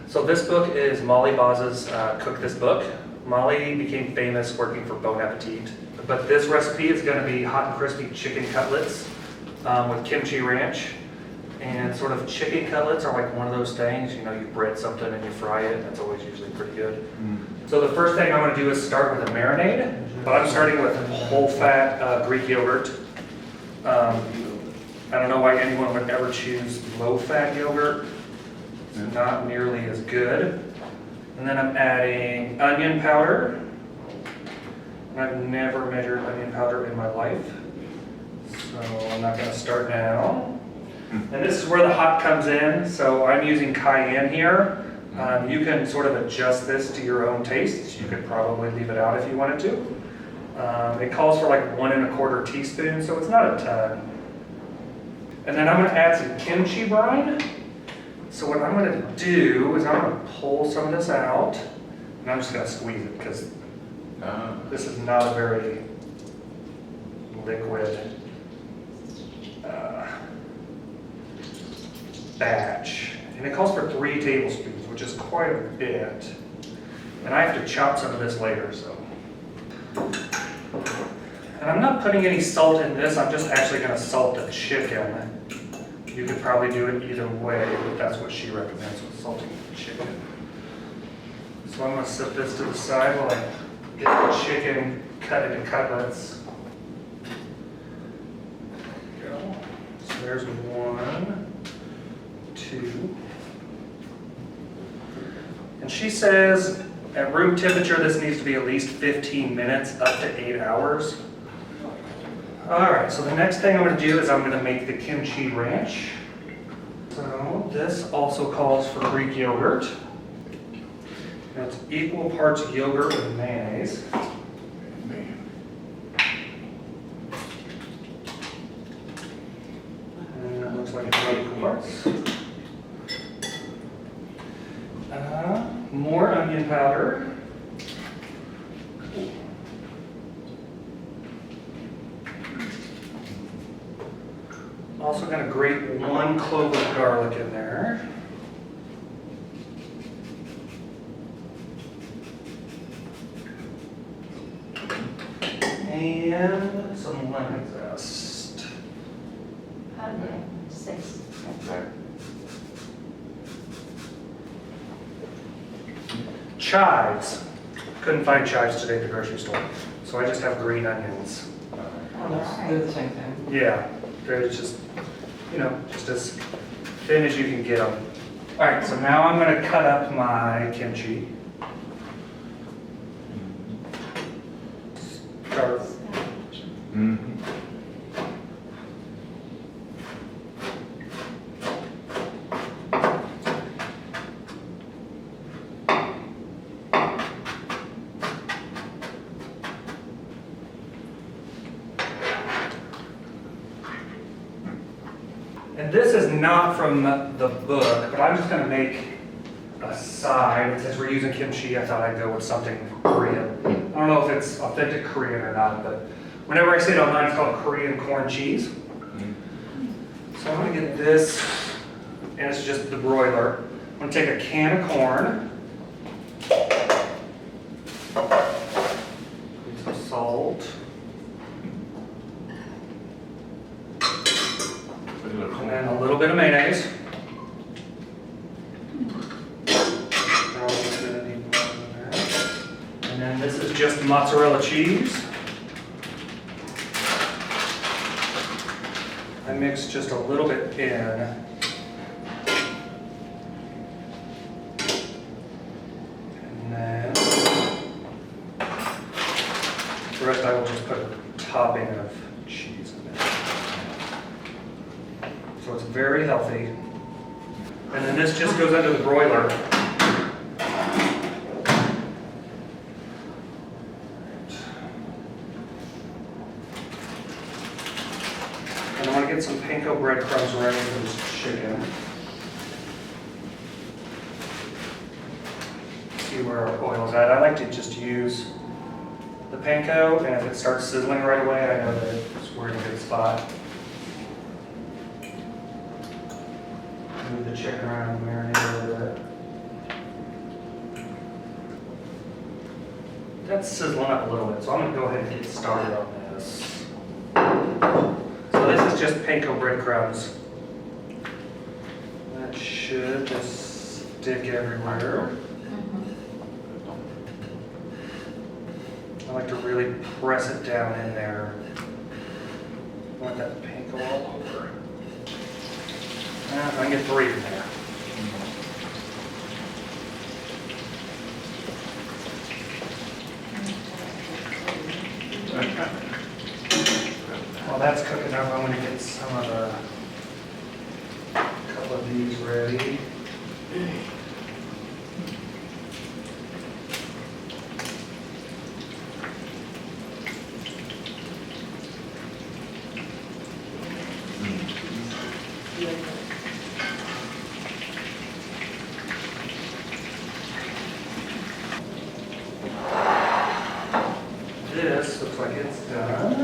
So this book is Molly Baz's Cook This Book. Molly became famous working for Bon Appetit. But this recipe is going to be hot and crispy chicken cutlets with Kimchi Ranch. And sort of chicken cutlets are like one of those things, you know, you bread something and you fry it, and that's always usually pretty good. So the first thing I'm going to do is start with a marinade, but I'm starting with whole fat Greek yogurt. I don't know why anyone would ever choose low fat yogurt. It's not nearly as good. And then I'm adding onion powder. I've never measured onion powder in my life, so I'm not going to start now. And this is where the hot comes in. So I'm using cayenne here. You can sort of adjust this to your own taste. You could probably leave it out if you wanted to. It calls for like 1 1/4 teaspoon, so it's not a ton. And then I'm going to add some kimchi brine. So what I'm going to do is I'm going to pull some of this out, and I'm just going to squeeze it because this is not a very liquid batch. And it calls for 3 tablespoons, which is quite a bit. And I have to chop some of this later, so. And I'm not putting any salt in this, I'm just actually going to salt the chicken. You could probably do it either way, but that's what she recommends with salting the chicken. So I'm going to set this to the side while I get the chicken cut into cutlets. There we go. So there's 1, 2. And she says at room temperature this needs to be at least 15 minutes, up to 8 hours. Alright, so the next thing I'm going to do is I'm going to make the kimchi ranch. So this also calls for Greek yogurt. And it's equal parts yogurt and mayonnaise. And it looks like it's equal parts. More onion powder. Also going to grate 1 clove of garlic in there. And some lemon zest. 6. Okay. Chives. Couldn't find chives today at the grocery store, so I just have green onions. They're the same thing. Yeah, they're just, you know, just as thin as you can get them. All right, so now I'm going to cut up my kimchi. Start. And this is not from the book, but I'm just going to make a side. Since we're using kimchi, I thought I'd go with something Korean. I don't know if it's authentic Korean or not, but whenever I see it online, it's called Korean corn cheese. So I'm going to get this, and it's just the broiler. I'm going to take a can of corn, put some salt, and then a little bit of mayonnaise. And then this is just mozzarella cheese. I mix just a little bit in. And then the rest I will just put a topping of cheese in there. So it's very healthy. And then this just goes under the broiler. And I want to get some panko breadcrumbs ready for this chicken. See where our oil's at. I like to just use the panko, and if it starts sizzling right away, I know that we're in a good spot. Move the chicken around and marinate a little bit. that's sizzling up a little bit, so I'm gonna go ahead and get started on this. So this is just panko breadcrumbs. That should just stick everywhere. I like to really press it down in there. I want that panko all over. I can get 3 in there. While that's cooking up, I'm going to get some of the, couple of these ready. This looks like it's done.